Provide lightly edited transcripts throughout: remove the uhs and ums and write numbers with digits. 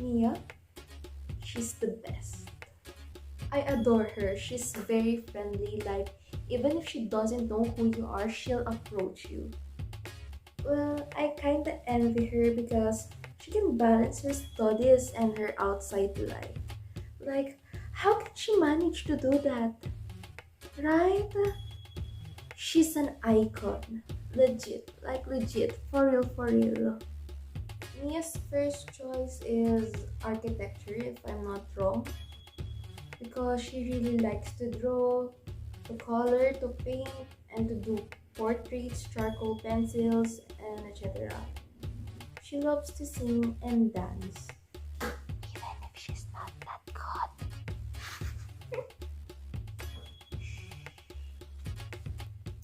Mia, she's the best. I adore her. She's very friendly. Like, even if she doesn't know who you are, she'll approach you. Well, I kinda envy her because she can balance her studies and her outside life. Like, how can she manage to do that? Right? She's an icon. Legit. Like, legit. For real, for real. Mia's first choice is architecture, if I'm not wrong, because she really likes to draw, to color, to paint, and to do portraits, charcoal pencils, and etc. She loves to sing and dance. Even if she's not that good.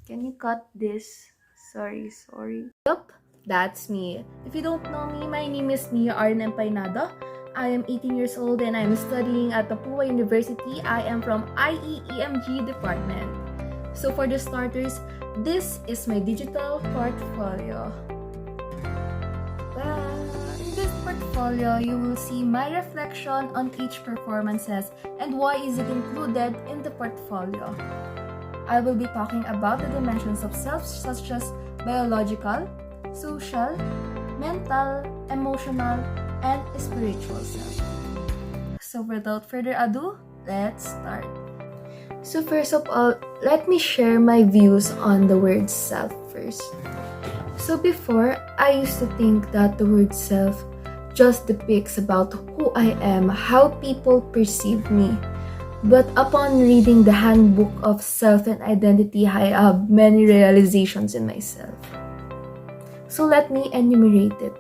Can you cut this? Sorry, sorry. Yup, that's me. If you don't know me, my name is Mia Arlen Empainada. I am 18 years old and I'm studying at Papua University. I am from IEEMG department. So for the starters, this is my digital portfolio. In this portfolio, you will see my reflection on each performances and why is it included in the portfolio. I will be talking about the dimensions of self such as biological, social, mental, emotional, and spiritual self. So without further ado, let's start. So first of all, let me share my views on the word self first. So before, I used to think that the word self just depicts about who I am, how people perceive me. But upon reading the handbook of self and identity, I have many realizations in myself. So let me enumerate it.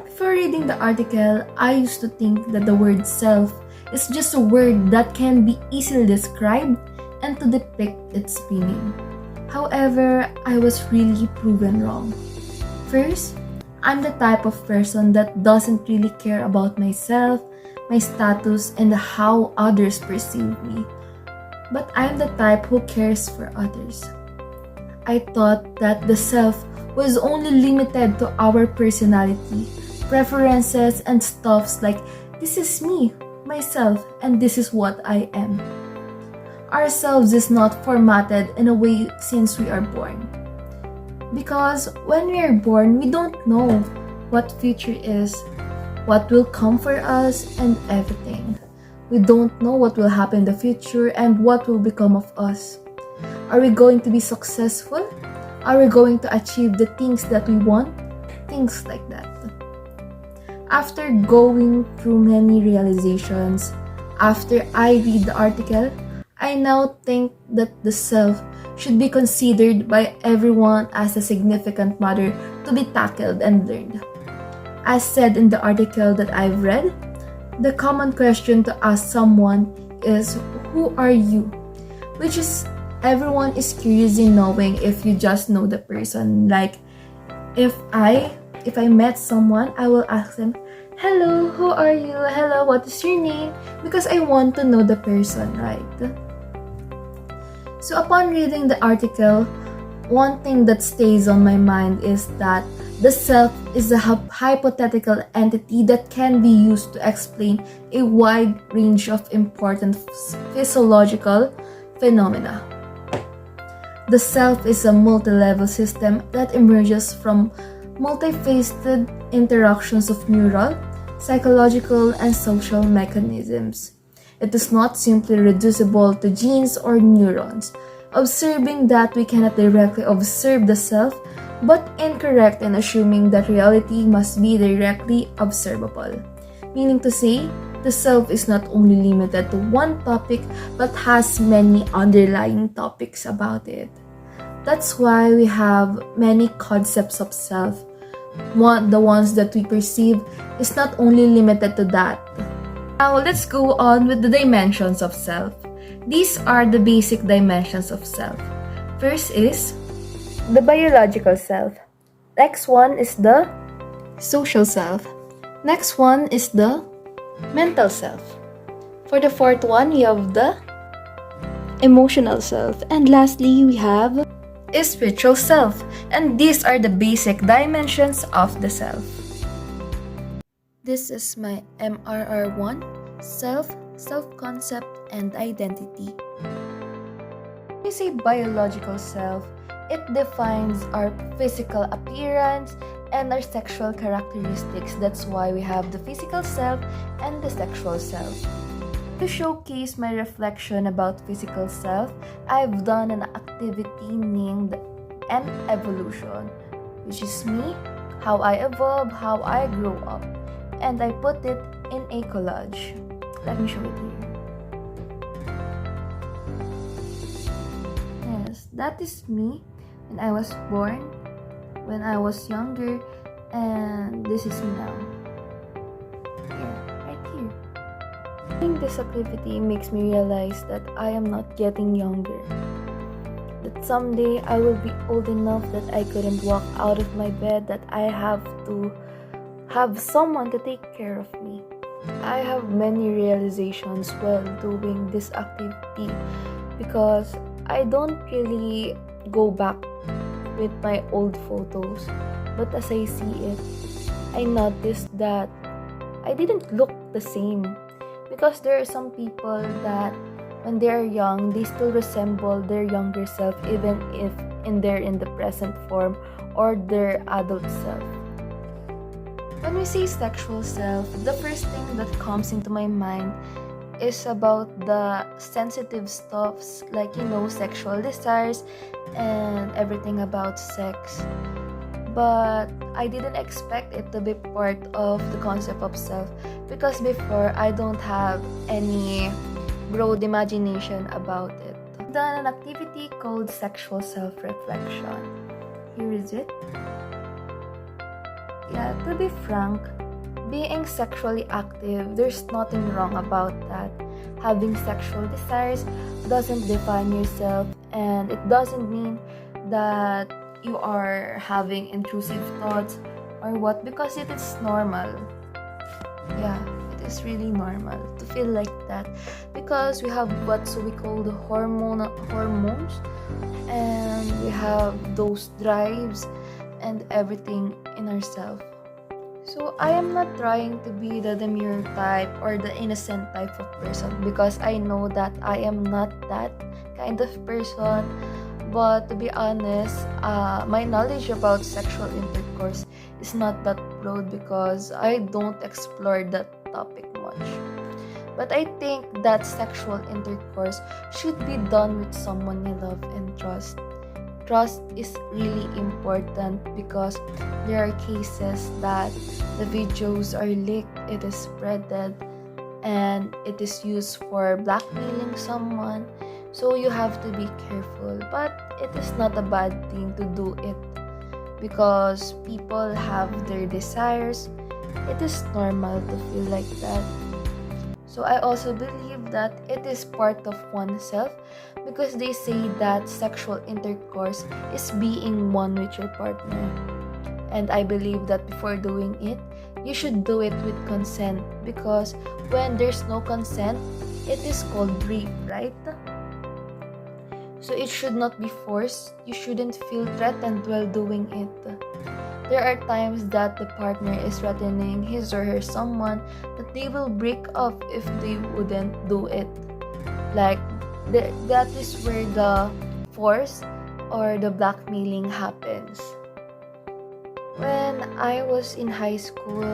Before reading the article, I used to think that the word self is just a word that can be easily described and to depict its meaning. However, I was really proven wrong. First, I'm the type of person that doesn't really care about myself, my status, and how others perceive me. But I'm the type who cares for others. I thought that the self was only limited to our personality, preferences, and stuffs like this is me, myself, and this is what I am. Ourselves is not formatted in a way since we are born. Because when we are born, we don't know what future is, what will come for us, and everything. We don't know what will happen in the future and what will become of us. Are we going to be successful? Are we going to achieve the things that we want? Things like that. After going through many realizations, after I read the article, I now think that the self should be considered by everyone as a significant matter to be tackled and learned. As said in the article that I've read, the common question to ask someone is, who are you? Which is, everyone is curious in knowing if you just know the person. Like, if I met someone, I will ask them, hello, who are you? Hello, what is your name? Because I want to know the person, right? So upon reading the article, one thing that stays on my mind is that the self is a hypothetical entity that can be used to explain a wide range of important physiological phenomena. The self is a multi-level system that emerges from multifaceted interactions of neural, psychological, and social mechanisms. It is not simply reducible to genes or neurons, observing that we cannot directly observe the self, but incorrect in assuming that reality must be directly observable. Meaning to say, the self is not only limited to one topic, but has many underlying topics about it. That's why we have many concepts of self. The ones that we perceive is not only limited to that. Now let's go on with the dimensions of self. These are the basic dimensions of self. First is the biological self. Next one is the social self. Next one is the mental self. For the fourth one, we have the emotional self. And lastly, we have a spiritual self. And these are the basic dimensions of the self. This is my MRR1, self, self-concept, and identity. When we say biological self, it defines our physical appearance and our sexual characteristics. That's why we have the physical self and the sexual self. To showcase my reflection about physical self, I've done an activity named An Evolution, which is me, how I evolve, how I grow up, and I put it in a collage. Let me show it here. Yes, that is me when I was born, when I was younger, and this is me now. Here, right here. Doing this activity makes me realize that I am not getting younger. That someday I will be old enough that I couldn't walk out of my bed, that I have to have someone to take care of me. I have many realizations while doing this activity because I don't really go back with my old photos, but as I see it, I noticed that I didn't look the same because there are some people that when they're young, they still resemble their younger self even if they're in the present form or their adult self. When we say sexual self, the first thing that comes into my mind is about the sensitive stuffs like sexual desires and everything about sex. But I didn't expect it to be part of the concept of self because before I don't have any broad imagination about it. I've done an activity called sexual self-reflection. Here is it. Yeah, to be frank, being sexually active, there's nothing wrong about that. Having sexual desires doesn't define yourself, and it doesn't mean that you are having intrusive thoughts or what, because it is normal. Yeah, it is really normal to feel like that because we have what we call the hormones, and we have those drives and everything in ourselves. So I am not trying to be the demure type or the innocent type of person because I know that I am not that kind of person. But to be honest, my knowledge about sexual intercourse is not that broad because I don't explore that topic much. But I think that sexual intercourse should be done with someone you love and trust. Trust is really important because there are cases that the videos are leaked, it is spreaded, and it is used for blackmailing someone. So you have to be careful, but it is not a bad thing to do it because people have their desires. It is normal to feel like that. So I also believe that it is part of oneself because they say that sexual intercourse is being one with your partner. And I believe that before doing it, you should do it with consent because when there's no consent, it is called rape, right? So it should not be forced. You shouldn't feel threatened while doing it. There are times that the partner is threatening his or her someone that they will break up if they wouldn't do it. Like, that is where the force or the blackmailing happens. When I was in high school,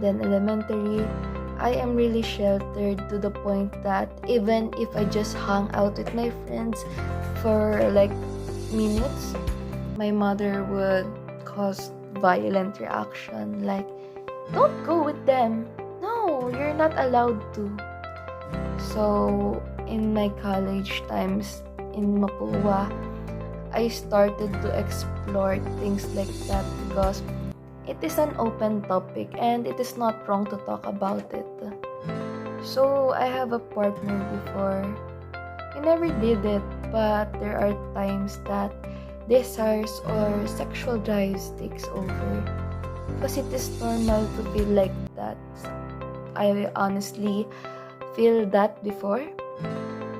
then elementary, I am really sheltered to the point that even if I just hung out with my friends for like minutes, my mother would cause violent reaction like, don't go with them. No, you're not allowed to. So in my college times in Mapua, I started to explore things like that because it is an open topic and it is not wrong to talk about it. So I have a partner before. I never did it, but there are times that desires or sexual drives takes over because it is normal to feel like that. I honestly feel that before,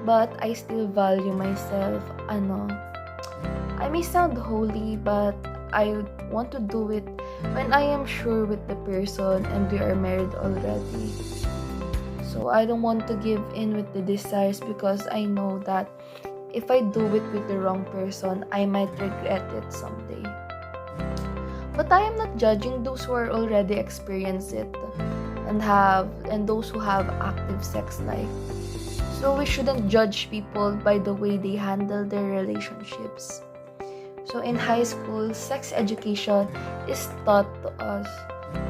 but I still value myself. I may sound holy, but I want to do it when I am sure with the person and we are married already. So I don't want to give in with the desires because I know that if I do it with the wrong person, I might regret it someday. But I am not judging those who are already experienced it and those who have active sex life. So we shouldn't judge people by the way they handle their relationships. So in high school, sex education is taught to us.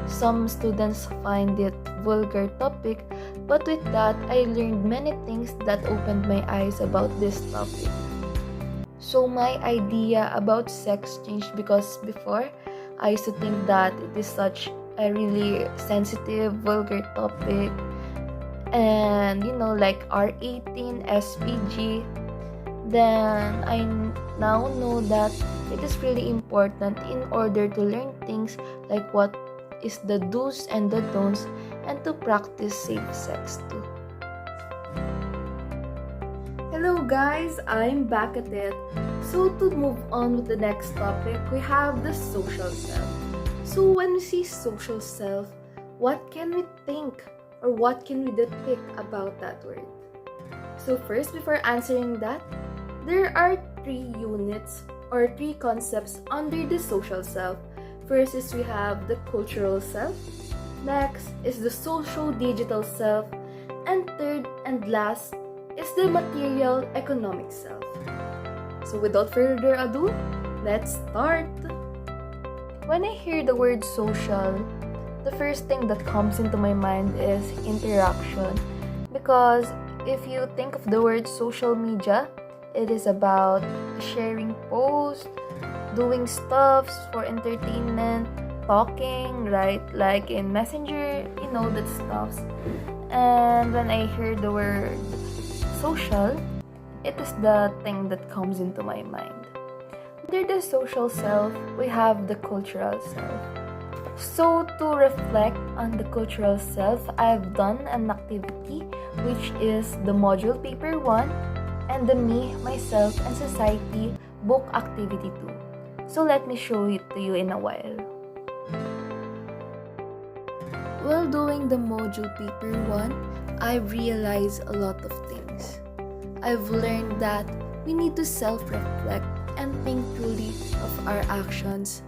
Some students find it vulgar topic, but with that, I learned many things that opened my eyes about this topic. So my idea about sex changed because before, I used to think that it is such a really sensitive, vulgar topic, and like R18, SPG. Then I now know that it is really important in order to learn things like what is the do's and the don'ts and to practice safe sex too. Hello guys, I'm back at it. So to move on with the next topic, we have the social self. So when we see social self, what can we think or what can we depict about that word? So first, before answering that, there are 3 units or 3 concepts under the social self. First is we have the cultural self, next is the social digital self, and third and last is the material economic self. So without further ado, let's start. When I hear the word social, the first thing that comes into my mind is interaction. Because if you think of the word social media, it is about sharing posts, doing stuff for entertainment, talking, right? Like in Messenger, that stuff. And when I hear the word social, it is the thing that comes into my mind. Under the social self, we have the cultural self. So to reflect on the cultural self, I've done an activity which is the module paper 1 and the me, myself, and society book activity 2. So let me show it to you in a while. While doing the module paper 1, I realized a lot of things. I've learned that we need to self-reflect and think truly of our actions,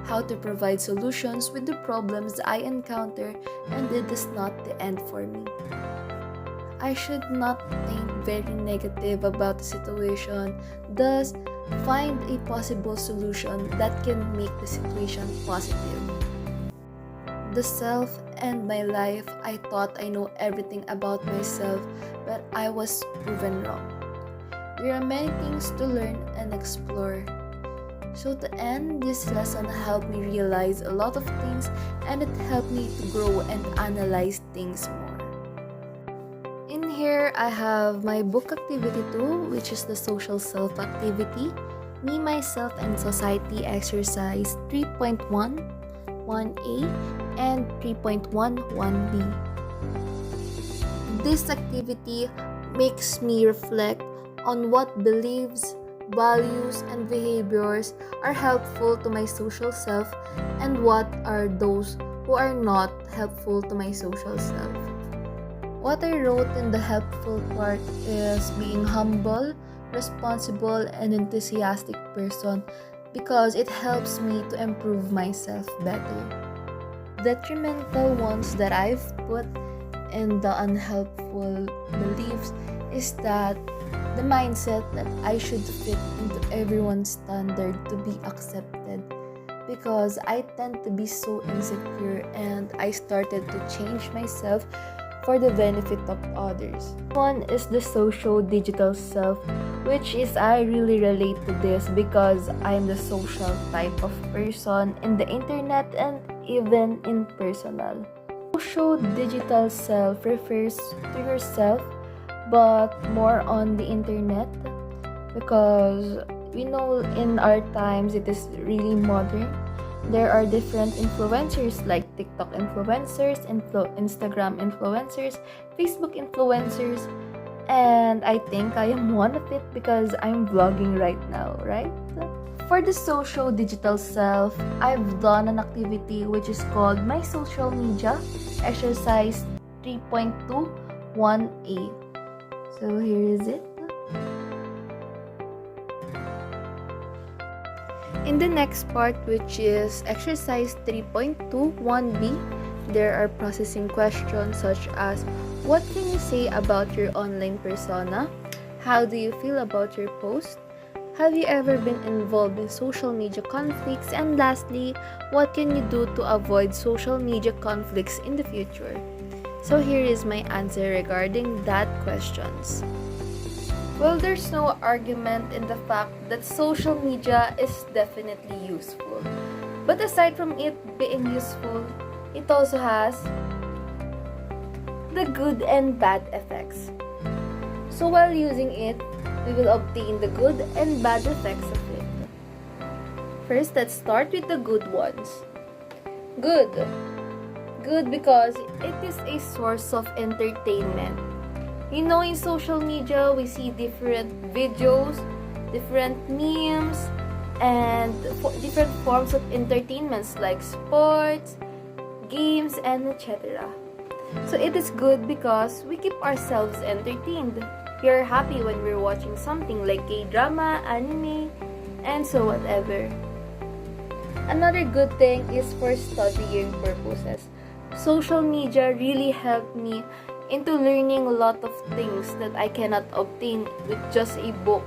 how to provide solutions with the problems I encounter, and it is not the end for me. I should not think very negative about the situation, thus find a possible solution that can make the situation positive. The self and my life, I thought I know everything about myself, but I was proven wrong. There are many things to learn and explore. So to end, this lesson helped me realize a lot of things and it helped me to grow and analyze things more. In here, I have my book activity 2, which is the social self activity, me, myself, and society exercise 3.1, 1A, and 3.1, 1B. This activity makes me reflect on what beliefs, values, and behaviors are helpful to my social self and what are those who are not helpful to my social self. What I wrote in the helpful part is being humble, responsible, and enthusiastic person because it helps me to improve myself better. Detrimental ones that I've put in the unhelpful beliefs is that the mindset that I should fit into everyone's standard to be accepted, because I tend to be so insecure and I started to change myself for the benefit of others. One is the social digital self, which is I really relate to this because I'm the social type of person in the internet and even in personal. Social digital self refers to yourself but more on the internet, because we know in our times it is really modern. There are different influencers like TikTok influencers, Instagram influencers, Facebook influencers, and I think I am one of it because I'm vlogging right now, right? For the social digital self, I've done an activity which is called My Social Media Exercise 3.21a. So here is it. In the next part, which is exercise 3.21b, there are processing questions such as what can you say about your online persona? How do you feel about your post? Have you ever been involved in social media conflicts? And lastly, what can you do to avoid social media conflicts in the future? So here is my answer regarding that questions. Well, there's no argument in the fact that social media is definitely useful. But aside from it being useful, it also has the good and bad effects. So while using it, we will obtain the good and bad effects of it. First, let's start with the good ones. Good. Good because it is a source of entertainment. You know, in social media, we see different videos, different memes, and different forms of entertainments like sports, games, and etc. So it is good because we keep ourselves entertained. We are happy when we're watching something like K-drama, anime, and so whatever. Another good thing is for studying purposes. Social media really helped me into learning a lot of things that I cannot obtain with just a book.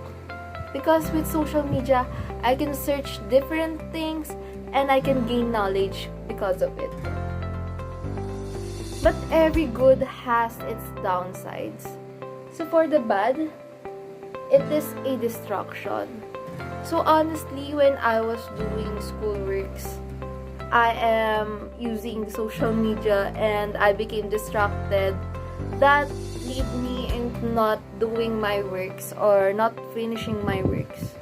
Because with social media, I can search different things and I can gain knowledge because of it. But every good has its downsides. So for the bad, it is a distraction. So honestly, when I was doing schoolworks, I am using social media and I became distracted. That lead me into not doing my works or not finishing my works.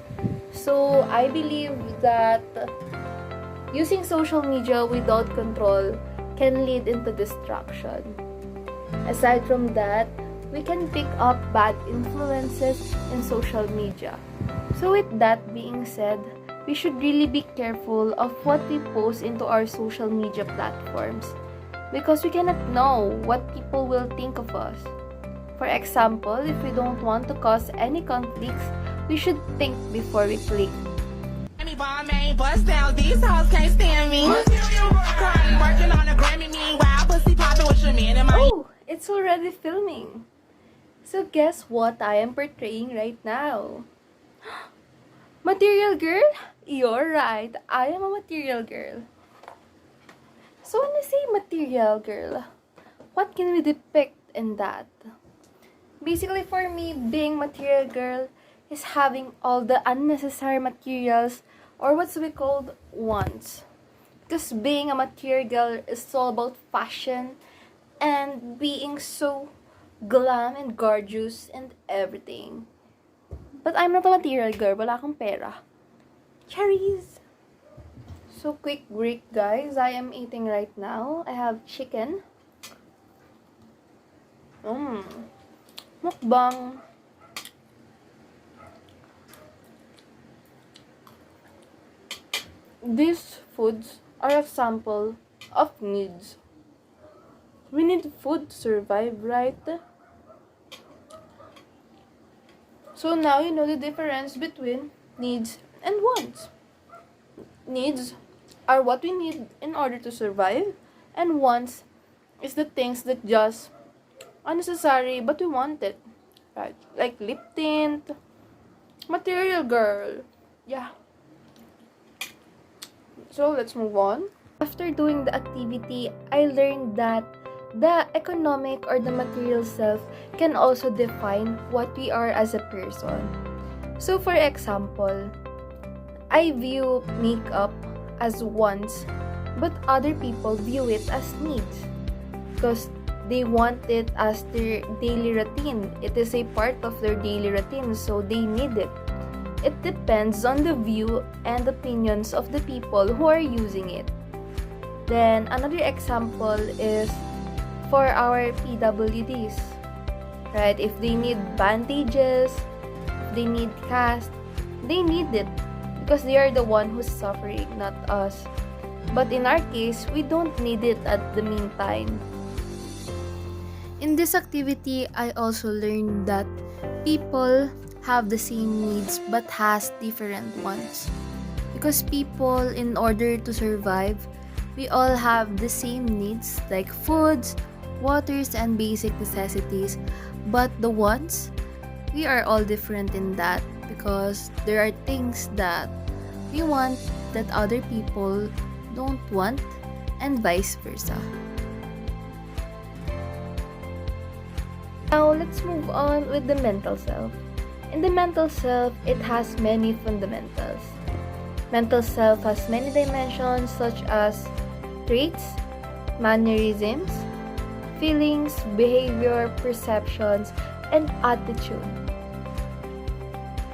So I believe that using social media without control can lead into distraction. Aside from that, we can pick up bad influences in social media. So with that being said, we should really be careful of what we post into our social media platforms because we cannot know what people will think of us. For example, if we don't want to cause any conflicts, we should think before we click. Bust down, these hoes can't stand me. Crying, working on a Grammy, meanwhile, pussy popping with your man in my. Oh, it's already filming. So guess what I am portraying right now? Material girl? You're right, I am a material girl. So when we say material girl, what can we depict in that? Basically for me, being material girl is having all the unnecessary materials or what's we called wants. Because being a material girl is all about fashion and being so glam and gorgeous and everything. But I'm not a material girl, wala akong pera. Cherries! So quick break guys, I am eating right now. I have chicken. Mukbang. These foods are example of needs. We need food to survive, right? So now you know the difference between needs and wants. Needs are what we need in order to survive, and wants is the things that just unnecessary but we want it. Right? Like lip tint, material girl. Yeah. So let's move on. After doing the activity, I learned that the economic or the material self can also define what we are as a person. So for example, I view makeup as wants, but other people view it as needs because they want it as their daily routine. It is a part of their daily routine, so they need it. It depends on the view and opinions of the people who are using it. Then another example is for our PWDs, right? If they need bandages, if they need cast, they need it because they are the one who's suffering, not us. But in our case, we don't need it at the meantime. In this activity, I also learned that people have the same needs but has different ones. Because people, in order to survive, we all have the same needs like foods, waters, and basic necessities. But the ones, we are all different in that because there are things that we want that other people don't want, and vice versa. Now, let's move on with the mental self. In the mental self, it has many fundamentals. Mental self has many dimensions such as traits, mannerisms, feelings, behavior, perceptions, and attitude.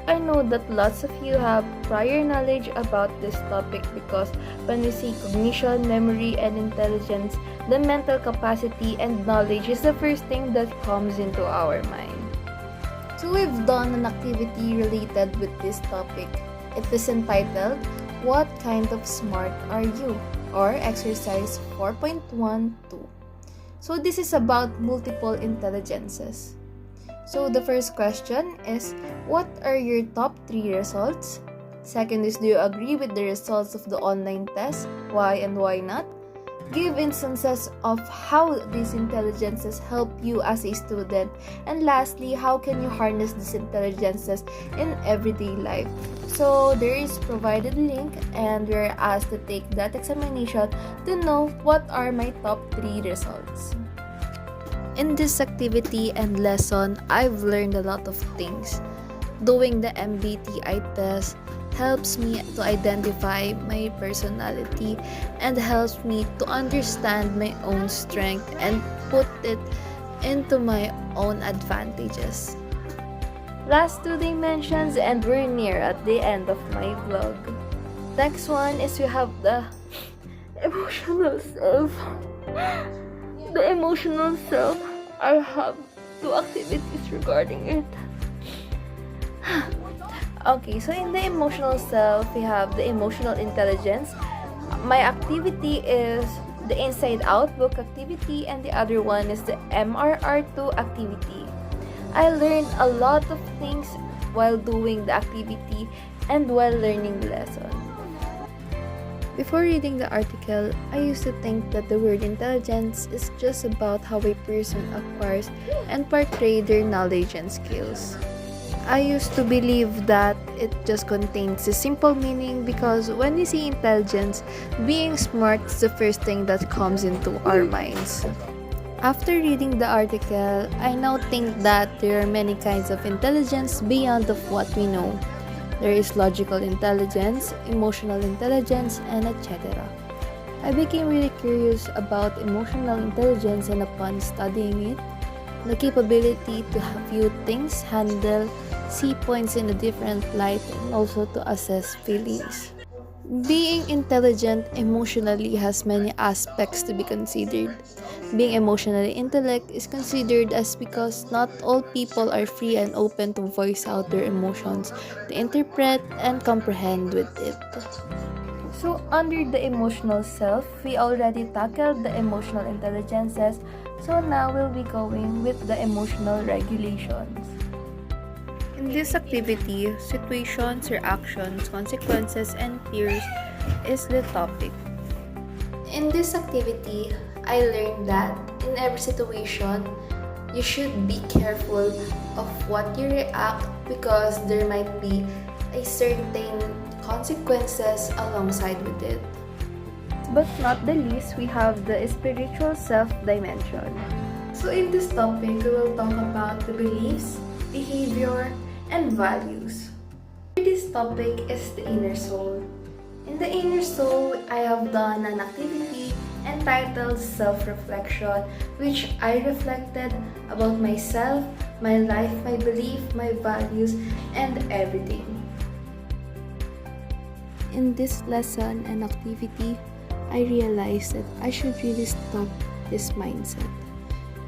I know that lots of you have prior knowledge about this topic because when we see cognition, memory, and intelligence, the mental capacity and knowledge is the first thing that comes into our mind. So we've done an activity related with this topic. It is entitled, "What kind of smart are you?" or exercise 4.12. So this is about multiple intelligences. So the first question is, what are your top 3 results? Second is, do you agree with the results of the online test? Why and why not? Give instances of how these intelligences help you as a student. And lastly, how can you harness these intelligences in everyday life? So there is provided link and we're asked to take that examination to know what are my top 3 results. In this activity and lesson, I've learned a lot of things. Doing the MBTI test helps me to identify my personality and helps me to understand my own strength and put it into my own advantages. Last 2 dimensions and we're near at the end of my vlog. Next one is we have the emotional self. The emotional self, I have 2 activities regarding it. Okay, so in the emotional self, we have the emotional intelligence. My activity is the Inside Out book activity and the other one is the MRR2 activity. I learned a lot of things while doing the activity and while learning the lesson. Before reading the article, I used to think that the word intelligence is just about how a person acquires and portrays their knowledge and skills. I used to believe that it just contains a simple meaning because when we see intelligence, being smart is the first thing that comes into our minds. After reading the article, I now think that there are many kinds of intelligence beyond of what we know. There is logical intelligence, emotional intelligence, and etc. I became really curious about emotional intelligence and upon studying it, the capability to view things, handle, see points in a different light, and also to assess feelings. Being intelligent emotionally has many aspects to be considered. Being emotionally intellect is considered as because not all people are free and open to voice out their emotions, to interpret and comprehend with it. So under the emotional self, we already tackled the emotional intelligences, so now we'll be going with the emotional regulations. In this activity, situations, reactions, consequences, and fears is the topic. In this activity, I learned that in every situation, you should be careful of what you react because there might be a certain consequences alongside with it. But not the least, we have the spiritual self dimension. So in this topic, we will talk about the beliefs, behavior, and values. This topic is the inner soul. In the inner soul, I have done an activity entitled self-reflection, which I reflected about myself, my life, my belief, my values, and everything. In this lesson and activity, I realized that I should really stop this mindset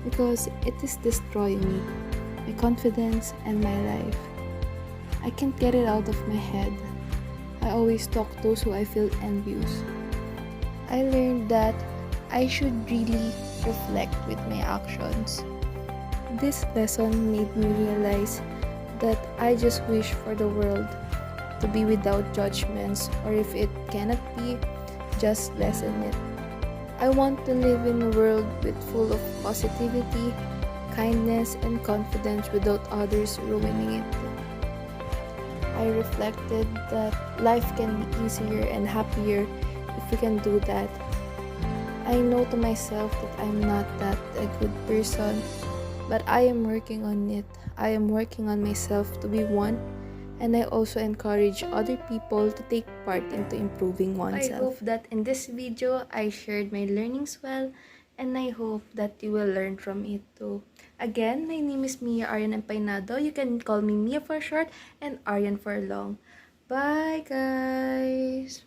because it is destroying me, my confidence, and my life. I can't get it out of my head. I always talk those who I feel envious. I learned that I should really reflect with my actions. This lesson made me realize that I just wish for the world to be without judgments, or if it cannot be, just lessen it. I want to live in a world full of positivity, kindness, and confidence without others ruining it. I reflected that life can be easier and happier if we can do that. I know to myself that I'm not that a good person, but I am working on it. I am working on myself to be one, and I also encourage other people to take part into improving oneself. I hope that in this video I shared my learnings well, and I hope that you will learn from it too. Again, my name is Mia Arian Empainado. You can call me Mia for short and Arian for long. Bye guys!